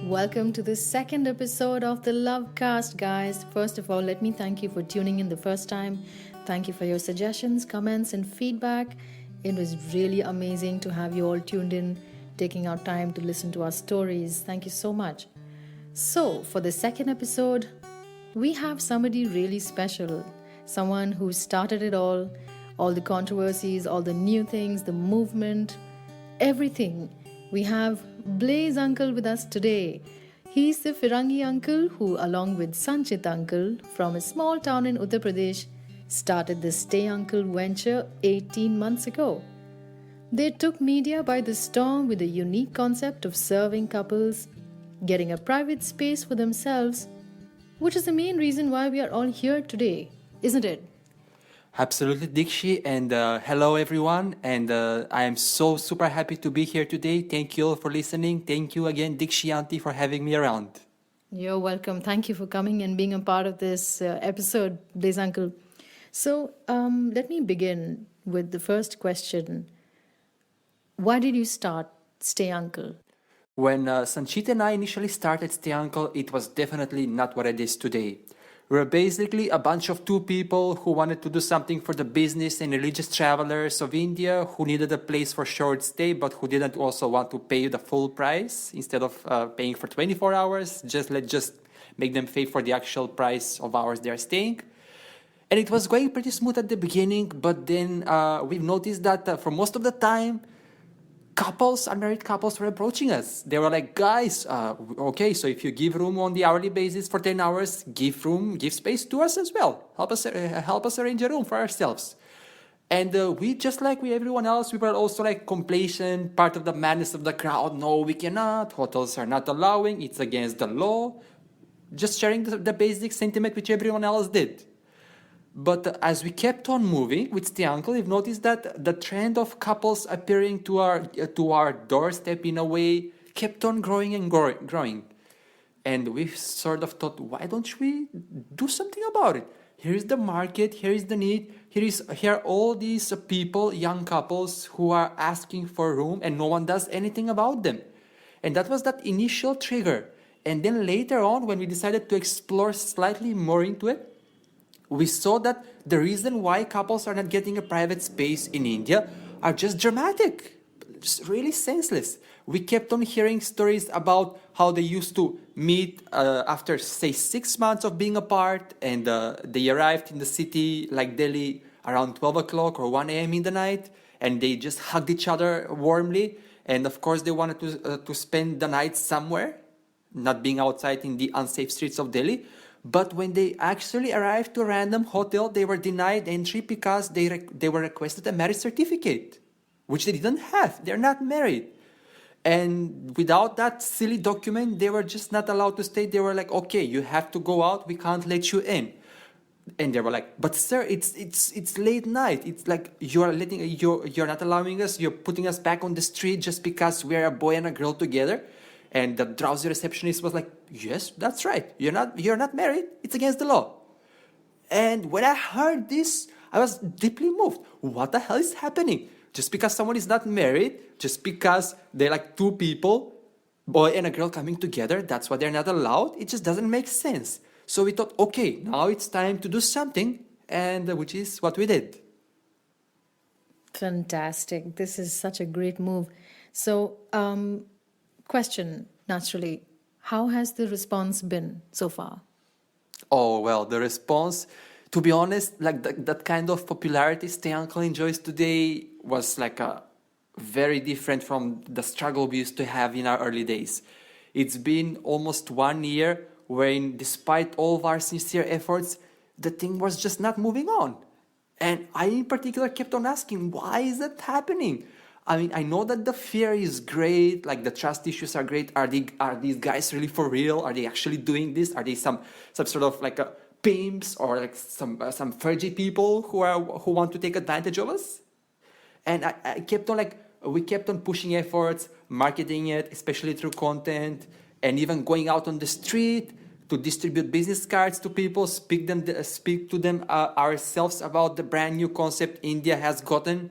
Welcome to the second episode of the Lovecast, guys. First of all, let me thank you for tuning in the first time. Thank you for your suggestions, comments, and feedback. It was really amazing to have you all tuned in, taking out time to listen to our stories. Thank you so much. So, for the second episode, we have somebody really special, someone who started it all the controversies, all the new things, the movement, everything. We have Blaze Uncle with us today. He's the Firangi uncle who, along with Sanchit uncle from a small town in Uttar Pradesh, started the StayUncle venture 18 months ago. They took media by the storm with a unique concept of serving couples, getting a private space for themselves, which is the main reason why we are all here today, isn't it? Absolutely, Dikshi, and hello everyone. And I am so super happy to be here today. Thank you all for listening. Thank you again, Dikshi Auntie, for having me around. You're welcome. Thank you for coming and being a part of this episode, Blaze Uncle. So, let me begin with the first question. Why did you start Stay Uncle? When Sanchit and I initially started StayUncle, it was definitely not what it is today. We're basically a bunch of two people who wanted to do something for the business and religious travelers of India who needed a place for short stay but who didn't also want to pay the full price. Instead of paying for 24 hours, let's just make them pay for the actual price of hours they're staying. And it was going pretty smooth at the beginning, but then we've noticed that for most of the time, unmarried couples were approaching us. They were like, guys, okay, so if you give room on the hourly basis for 10 hours, give space to us as well. Help us arrange a room for ourselves. And we, just like everyone else, we were also like complacent, part of the madness of the crowd. No, we cannot. Hotels are not allowing. It's against the law. Just sharing the basic sentiment which everyone else did. But as we kept on moving with the uncle, we've noticed that the trend of couples appearing to our doorstep in a way kept on growing and growing. And we sort of thought, why don't we do something about it? Here is the market, here is the need, here are all these people, young couples who are asking for room and no one does anything about them. And that was that initial trigger. And then later on, when we decided to explore slightly more into it, we saw that the reason why couples are not getting a private space in India are just dramatic, just really senseless. We kept on hearing stories about how they used to meet after, say, 6 months of being apart, and they arrived in the city like Delhi around 12 o'clock or 1 a.m. in the night, and they just hugged each other warmly. And of course, they wanted to spend the night somewhere, not being outside in the unsafe streets of Delhi. But when they actually arrived to a random hotel, they were denied entry because they were requested a marriage certificate, which they didn't have. They're not married. And without that silly document, they were just not allowed to stay. They were like, okay, you have to go out. We can't let you in. And they were like, but sir, it's late night. It's like you're not allowing us. You're putting us back on the street just because we're a boy and a girl together. And the drowsy receptionist was like, yes, that's right. You're not married. It's against the law. And when I heard this, I was deeply moved. What the hell is happening? Just because someone is not married, just because they're like two people, boy and a girl coming together, that's why they're not allowed. It just doesn't make sense. So we thought, okay, now it's time to do something, and which is what we did. Fantastic. This is such a great move. So, question, naturally, how has the response been so far? Oh, well, the response, to be honest, like that kind of popularity Stay Uncle enjoys today was like a very different from the struggle we used to have in our early days. It's been almost 1 year wherein, despite all of our sincere efforts, the thing was just not moving on. And I, in particular, kept on asking, why is that happening? I mean, I know that the fear is great, like the trust issues are great. Are these guys really for real? Are they actually doing this? Are they some sort of like pimps or like some fudgy people who want to take advantage of us? And we kept on pushing efforts, marketing it, especially through content, and even going out on the street to distribute business cards to people, speak to them ourselves about the brand new concept India has gotten.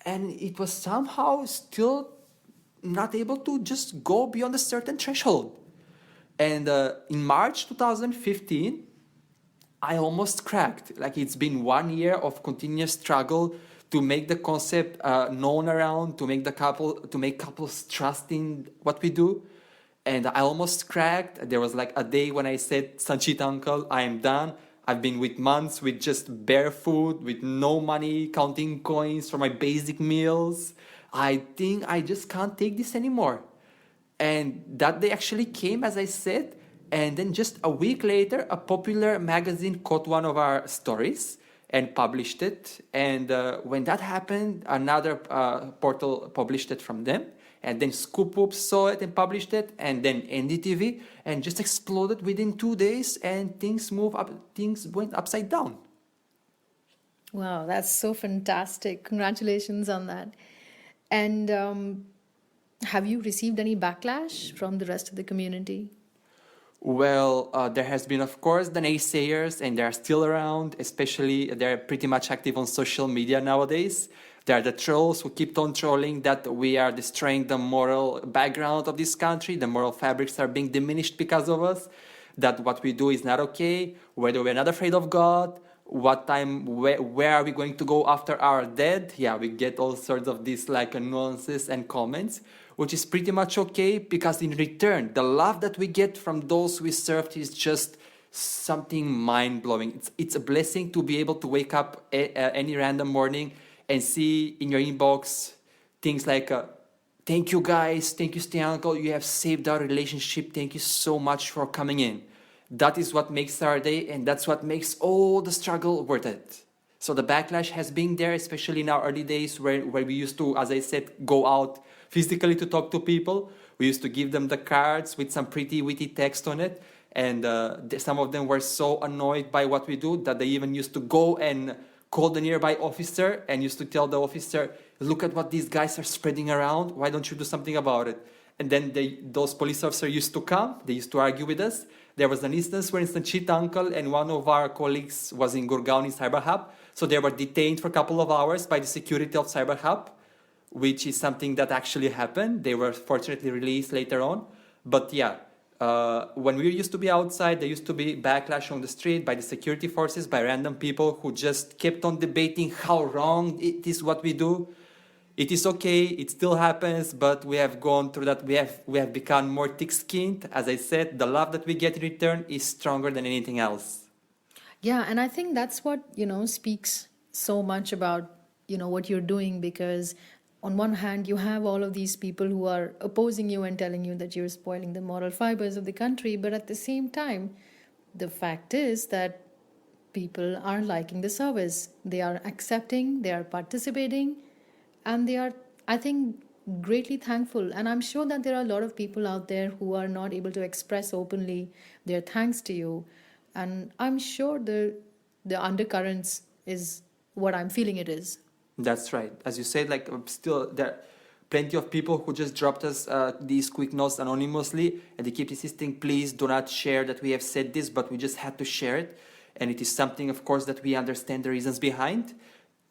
And it was somehow still not able to just go beyond a certain threshold. And in March 2015, I almost cracked. Like it's been 1 year of continuous struggle to make the concept known around, to make couples trust in what we do. And I almost cracked. There was like a day when I said, Sanchit uncle, I am done. I've been with months with just bare food, with no money, counting coins for my basic meals. I think I just can't take this anymore. And that day actually came, as I said, and then just a week later, a popular magazine caught one of our stories and published it. And when that happened, another portal published it from them. And then Scoop Whoop saw it and published it, and then NDTV, and just exploded within 2 days, and things went upside down. Wow, that's so fantastic. Congratulations on that. And have you received any backlash from the rest of the community? Well, there has been, of course, the naysayers, and they're still around, especially they're pretty much active on social media nowadays. There are the trolls who keep on trolling that we are destroying the moral background of this country, the moral fabrics are being diminished because of us, that what we do is not okay, whether we're not afraid of God, where are we going to go after our dead? Yeah, we get all sorts of these like nuances and comments, which is pretty much okay because in return, the love that we get from those we served is just something mind-blowing. It's a blessing to be able to wake up any random morning and see in your inbox things like, thank you guys, thank you StayUncle, you have saved our relationship, thank you so much for coming in. That is what makes our day, and that's what makes all the struggle worth it. So the backlash has been there, especially in our early days where we used to, as I said, go out physically to talk to people. We used to give them the cards with some pretty witty text on it. And some of them were so annoyed by what we do that they even used to go and call the nearby officer and used to tell the officer, look at what these guys are spreading around. Why don't you do something about it? And then those police officers used to come. They used to argue with us. There was an instance where Sanchit uncle and one of our colleagues was in Gurgaon in Cyber Hub. So they were detained for a couple of hours by the security of Cyber Hub, which is something that actually happened. They were fortunately released later on. But yeah, when we used to be outside, there used to be backlash on the street by the security forces, by random people who just kept on debating how wrong it is what we do. It is okay, it still happens, but we have gone through that. We have become more thick-skinned. As I said, the love that we get in return is stronger than anything else. Yeah, and I think that's what, speaks so much about, what you're doing, because on one hand, you have all of these people who are opposing you and telling you that you're spoiling the moral fibers of the country. But at the same time, the fact is that people are liking the service. They are accepting, they are participating, and they are, I think, greatly thankful. And I'm sure that there are a lot of people out there who are not able to express openly their thanks to you. And I'm sure the undercurrents is what I'm feeling it is. That's right. As you said, like still there are plenty of people who just dropped us these quick notes anonymously, and they keep insisting, please do not share that we have said this, but we just had to share it. And it is something, of course, that we understand the reasons behind.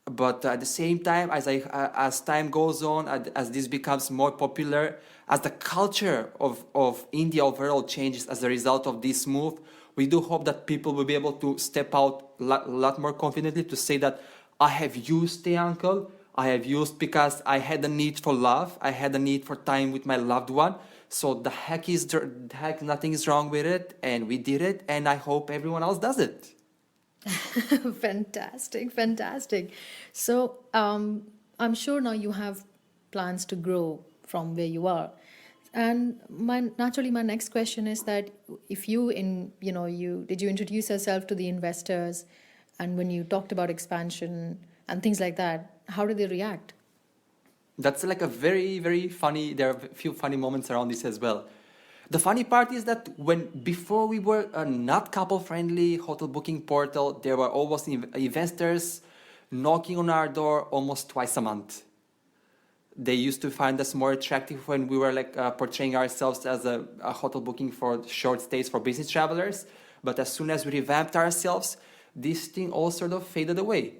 But at the same time, as time goes on, as this becomes more popular, as the culture of India overall changes as a result of this move, we do hope that people will be able to step out a lot more confidently to say that I have used StayUncle. I have used because I had a need for love. I had a need for time with my loved one. So the heck, nothing is wrong with it. And we did it. And I hope everyone else does it. Fantastic, fantastic. So I'm sure now you have plans to grow from where you are. And naturally, my next question is that if did you introduce yourself to the investors, and when you talked about expansion and things like that, how did they react? That's like a very, very funny, there are a few funny moments around this as well. The funny part is that before we were a not couple-friendly hotel booking portal, there were almost investors knocking on our door almost twice a month. They used to find us more attractive when we were portraying ourselves as a hotel booking for short stays for business travelers. But as soon as we revamped ourselves, this thing all sort of faded away.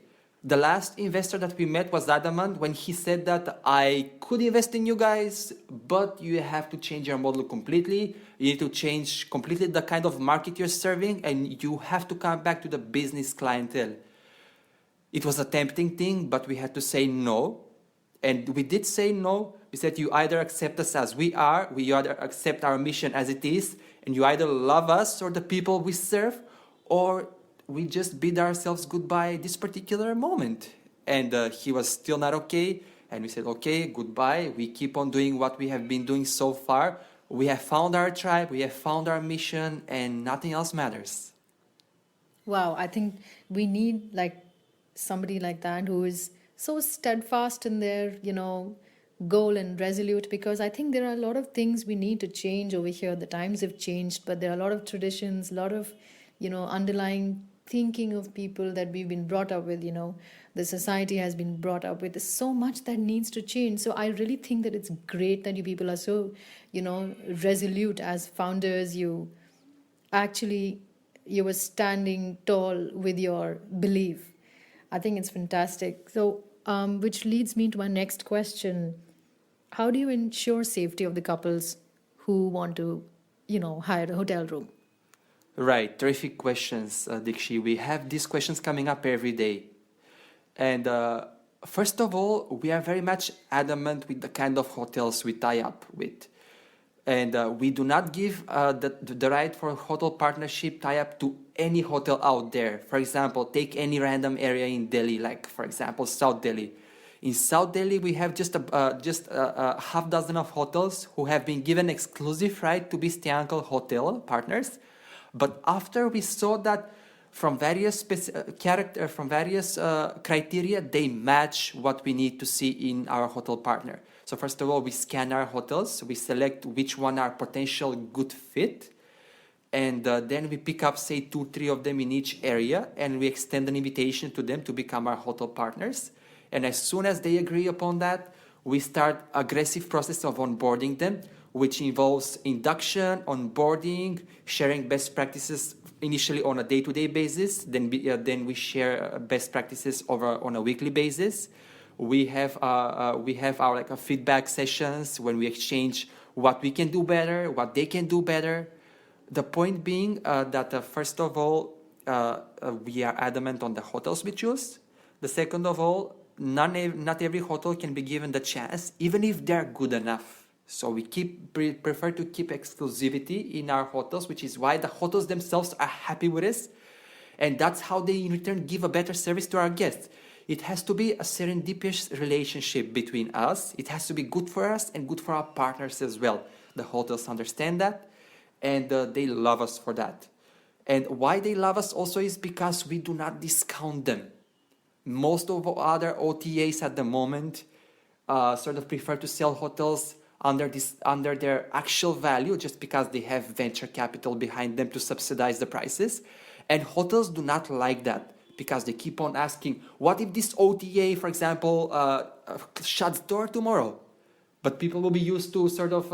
The last investor that we met was adamant when he said that I could invest in you guys, but you have to change your model completely. You need to change completely the kind of market you're serving, and you have to come back to the business clientele. It was a tempting thing, but we had to say no. And we did say no. We said, you either accept us as we are, we either accept our mission as it is, and you either love us or the people we serve, or we just bid ourselves goodbye at this particular moment. And he was still not okay. And we said, okay, goodbye. We keep on doing what we have been doing so far. We have found our tribe, we have found our mission, and nothing else matters. Wow, I think we need like somebody like that who is so steadfast in their, goal and resolute, because I think there are a lot of things we need to change over here. The times have changed, but there are a lot of traditions, a lot of, underlying thinking of people that we've been brought up with, the society has been brought up with. There's so much that needs to change. So I really think that it's great that you people are so, resolute as founders. You were standing tall with your belief. I think it's fantastic. So, which leads me to my next question. How do you ensure safety of the couples who want to, hire a hotel room? Right, terrific questions, Dikshi. We have these questions coming up every day. And first of all, we are very much adamant with the kind of hotels we tie up with. And we do not give the right for hotel partnership tie up to any hotel out there. For example, take any random area in Delhi, like for example, South Delhi. In South Delhi, we have just a half dozen of hotels who have been given exclusive right to be StayUncle hotel partners. But after we saw that from various criteria, they match what we need to see in our hotel partner. So first of all, we scan our hotels, we select which one are potential good fit, and then we pick up, say, 2-3 of them in each area, and we extend an invitation to them to become our hotel partners. And as soon as they agree upon that, we start aggressive process of onboarding them, which involves induction, onboarding, sharing best practices initially on a day-to-day basis. Then we share best practices on a weekly basis. We have our feedback sessions when we exchange what we can do better, what they can do better. The point being that first of all, we are adamant on the hotels we choose. The second of all, not every hotel can be given the chance, even if they're good enough. So we prefer to keep exclusivity in our hotels, which is why the hotels themselves are happy with us. And that's how they in return give a better service to our guests. It has to be a serendipitous relationship between us. It has to be good for us and good for our partners as well. The hotels understand that, and they love us for that. And why they love us also is because we do not discount them. Most of other OTAs at the moment sort of prefer to sell hotels under their actual value just because they have venture capital behind them to subsidize the prices. And hotels do not like that because they keep on asking, what if this OTA, for example, shuts door tomorrow? But people will be used to sort of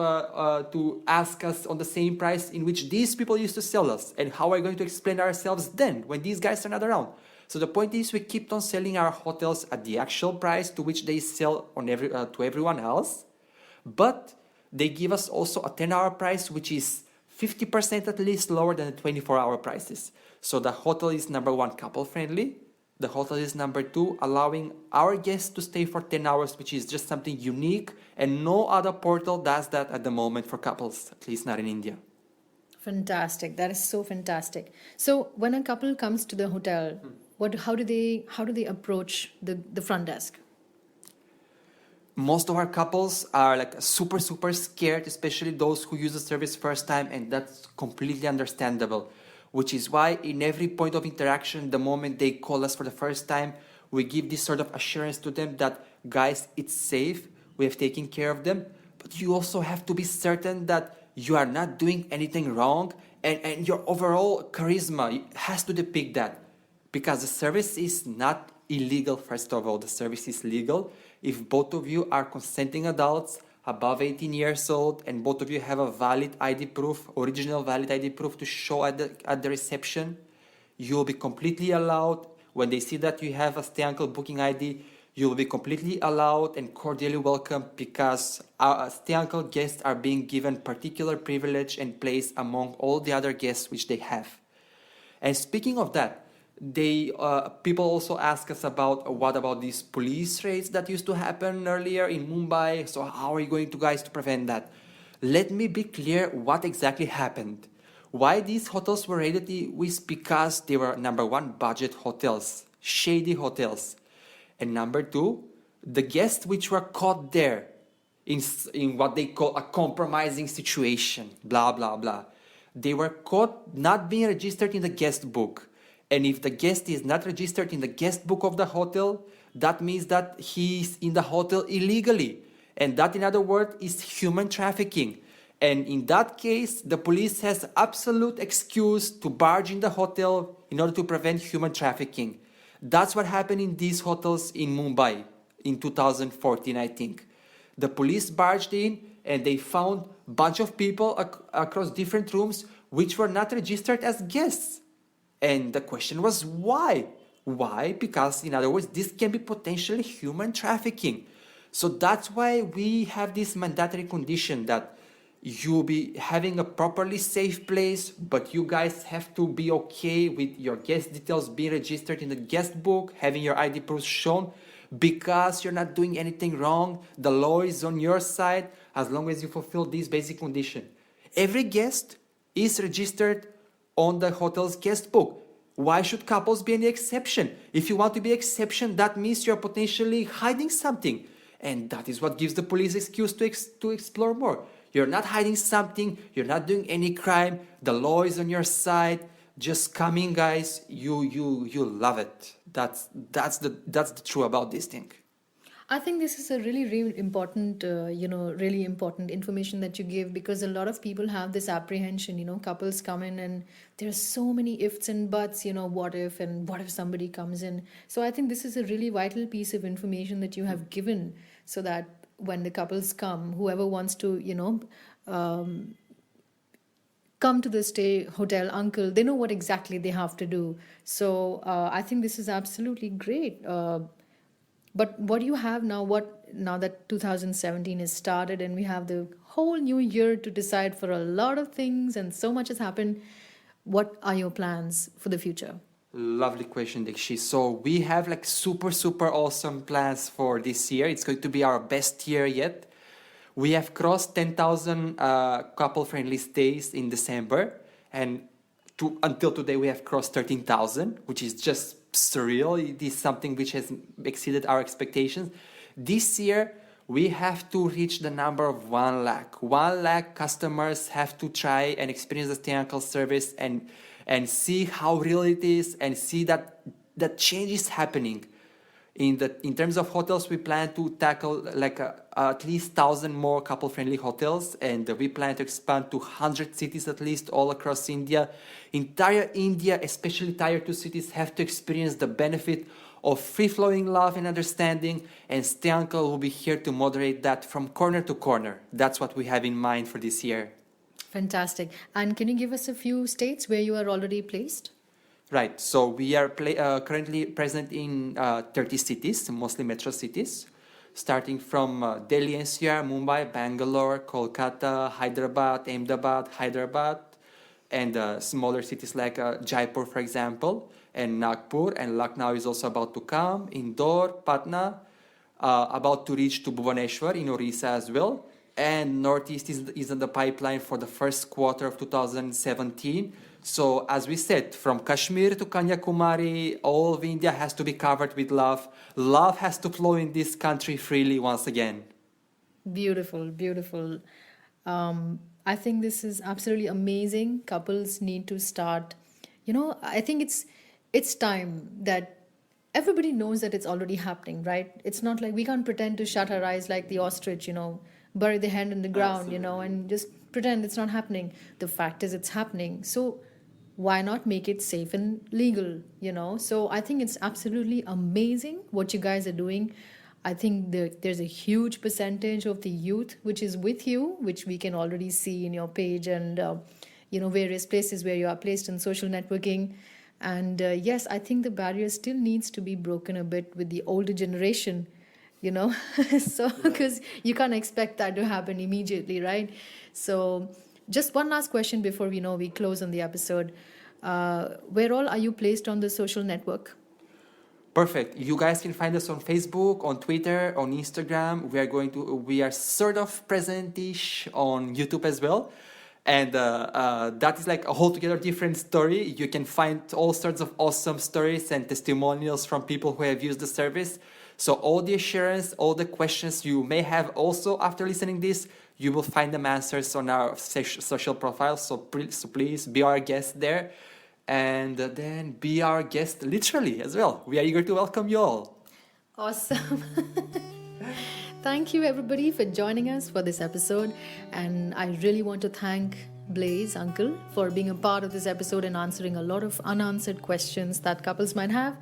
to ask us on the same price in which these people used to sell us. And how are we going to explain ourselves then when these guys are not around? So the point is we keep on selling our hotels at the actual price to which they sell to everyone else. But they give us also a 10-hour price, which is 50% at least lower than the 24-hour prices. So the hotel is number one, couple friendly. The hotel is number two, allowing our guests to stay for 10 hours, which is just something unique. And no other portal does that at the moment for couples, at least not in India. Fantastic. That is so fantastic. So when a couple comes to the hotel, how do they approach the front desk? Most of our couples are like super scared, especially those who use the service first time, and that's completely understandable. Which is why in every point of interaction, the moment they call us for the first time, we give this sort of assurance to them that, guys, it's safe, we have taken care of them, but you also have to be certain that you are not doing anything wrong, and your overall charisma has to depict that. Because the service is not illegal, first of all, the service is legal. If both of you are consenting adults, above 18 years old, and both of you have a valid ID proof, original valid ID proof to show at the reception, you will be completely allowed. When they see that you have a StayUncle booking ID, you'll be completely allowed and cordially welcome because our StayUncle guests are being given particular privilege and place among all the other guests which they have. And speaking of that, they people also ask us about what about these police raids that used to happen earlier in Mumbai. So how are you going to guys to prevent that? Let me be clear what exactly happened. Why these hotels were raided was because they were number one budget hotels, shady hotels, and number two, the guests which were caught there in what they call a compromising situation, blah blah blah. They were caught not being registered in the guest book. And if the guest is not registered in the guest book of the hotel, that means that he's in the hotel illegally. And that, in other words, is human trafficking. And in that case, the police has absolute excuse to barge in the hotel in order to prevent human trafficking. That's what happened in these hotels in Mumbai in 2014, I think. The police barged in and they found a bunch of people across different rooms which were not registered as guests. And the question was why? Why? Because, in other words, this can be potentially human trafficking. So that's why we have this mandatory condition that you'll be having a properly safe place, but you guys have to be okay with your guest details being registered in the guest book, having your ID proof shown, because you're not doing anything wrong. The law is on your side as long as you fulfill this basic condition. Every guest is registered on the hotel's guest book. Why should couples be any exception? If you want to be exception, that means you're potentially hiding something. And that is what gives the police excuse to explore more. You're not hiding something, you're not doing any crime, the law is on your side. Just come in, guys, you love it. That's the truth about this thing. I think this is a really important, really important information that you give, because a lot of people have this apprehension, couples come in and there's so many ifs and buts, what if and what if somebody comes in. So I think this is a really vital piece of information that you have given, so that when the couples come, whoever wants to, come to the Stay Hotel Uncle, they know what exactly they have to do. So I think this is absolutely great. But what do you have now? Now that 2017 is started and we have the whole new year to decide for a lot of things and so much has happened, what are your plans for the future? Lovely question, Dikshi. So we have like super awesome plans for this year. It's going to be our best year yet. We have crossed 10,000 couple-friendly stays in December, and until today we have crossed 13,000, which is just surreal. It is something which has exceeded our expectations. This year, we have to reach the number of 1 lakh. 1 lakh customers have to try and experience the StayUncle service and see how real it is and see that change is happening. In terms of hotels, we plan to tackle at least 1,000 more couple-friendly hotels, and we plan to expand to 100 cities at least all across India. Entire India, especially Tier 2 cities, have to experience the benefit of free-flowing love and understanding, and StayUncle will be here to moderate that from corner to corner. That's what we have in mind for this year. Fantastic. And can you give us a few states where you are already placed? Right, so we are currently present in 30 cities, mostly metro cities, starting from Delhi NCR, Mumbai, Bangalore, Kolkata, Hyderabad, Ahmedabad, and smaller cities like Jaipur, for example, and Nagpur, and Lucknow is also about to come, Indore, Patna, about to reach to Bhubaneswar in Orissa as well, and Northeast is in the pipeline for the first quarter of 2017. So, as we said, from Kashmir to Kanyakumari, all of India has to be covered with love. Love has to flow in this country freely once again. Beautiful, beautiful. I think this is absolutely amazing. Couples need to start. I think it's time that everybody knows that it's already happening, right? It's not like we can't pretend to shut our eyes like the ostrich, bury the hand in the ground, and just pretend it's not happening. The fact is it's happening. So why not make it safe and legal, So I think it's absolutely amazing what you guys are doing. I think there's a huge percentage of the youth which is with you, which we can already see in your page and, various places where you are placed in social networking. And yes, I think the barrier still needs to be broken a bit with the older generation, you know. So because you can't expect that to happen immediately, right? So just one last question before we close on the episode. Where all are you placed on the social network? Perfect. You guys can find us on Facebook, on Twitter, on Instagram. We are sort of present-ish on YouTube as well. And that is like a whole together different story. You can find all sorts of awesome stories and testimonials from people who have used the service. So all the assurance, all the questions you may have also after listening this, you will find them answers on our social profiles. So please be our guest there. And then be our guest literally as well. We are eager to welcome you all. Awesome. Thank you, everybody, for joining us for this episode. And I really want to thank Blaze, Uncle, for being a part of this episode and answering a lot of unanswered questions that couples might have.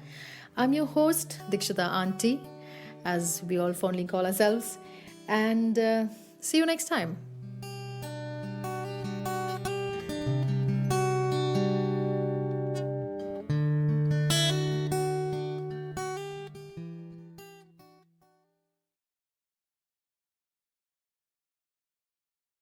I'm your host, Dikshita Auntie, as we all fondly call ourselves. And see you next time.